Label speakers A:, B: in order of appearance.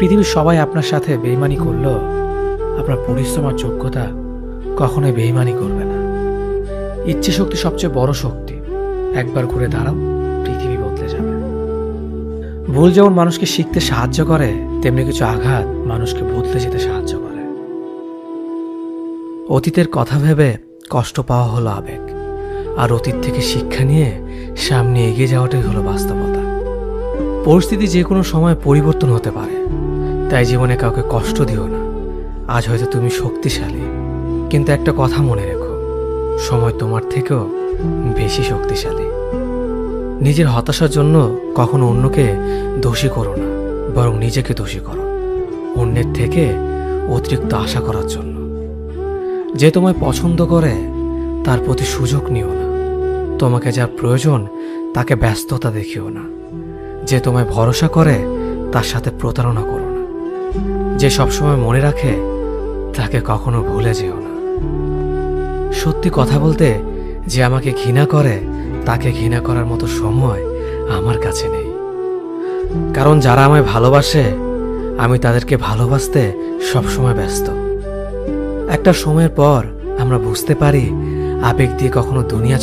A: পৃথিবীর সবাই আপনার সাথে বেইমানি করলেও আপনার পরিশ্রম আর যোগ্যতা কখনোই বেইমানি করবে না। ইচ্ছে শক্তি সবচেয়ে বড় শক্তি। একবার ঘুরে দাঁড়াও, পৃথিবী বদলে যাবে। ভুল যেমন মানুষকে শিখতে সাহায্য করে, তেমনি কিছু আঘাত মানুষকে বদলে যেতে সাহায্য করে। অতীতের কথা ভেবে কষ্ট পাওয়া হলো আবেগ, আর অতীত থেকে শিক্ষা নিয়ে সামনে এগিয়ে যাওয়াটাই হলো বাস্তবতা। পরিস্থিতি যে কোনো সময় পরিবর্তন হতে পারে, তাই জীবনে কাউকে কষ্ট দিও না। আজ হয়তো তুমি শক্তিশালী, কিন্তু একটা কথা মনে রেখো, সময় তোমার থেকেও বেশি শক্তিশালী। নিজের হতাশার জন্য কখনো অন্যকে দোষী করো না, বরং নিজেকে দোষী করো অন্যের থেকে অতিরিক্ত আশা করার জন্য। যে তোমায় পছন্দ করে তার প্রতি সুযোগ নিও না। তোমাকে যার প্রয়োজন তাকে ব্যস্ততা দেখিও না। যে তোমায় ভরসা করে তার সাথে প্রতারণা করো না। যে সবসময় মনে রাখে তাকে কখনো ভুলে যেও না। সত্যি কথা বলতে, যে আমাকে ঘৃণা করে তাকে ঘৃণা করার মতো সময় আমার কাছে নেই। কারণ যারা আমায় ভালোবাসে, আমি তাদেরকে ভালোবাসতে সবসময় ব্যস্ত। একটা সময়ের পর আমরা বুঝতে পারি, আবেগ দিয়ে কখনো দুনিয়া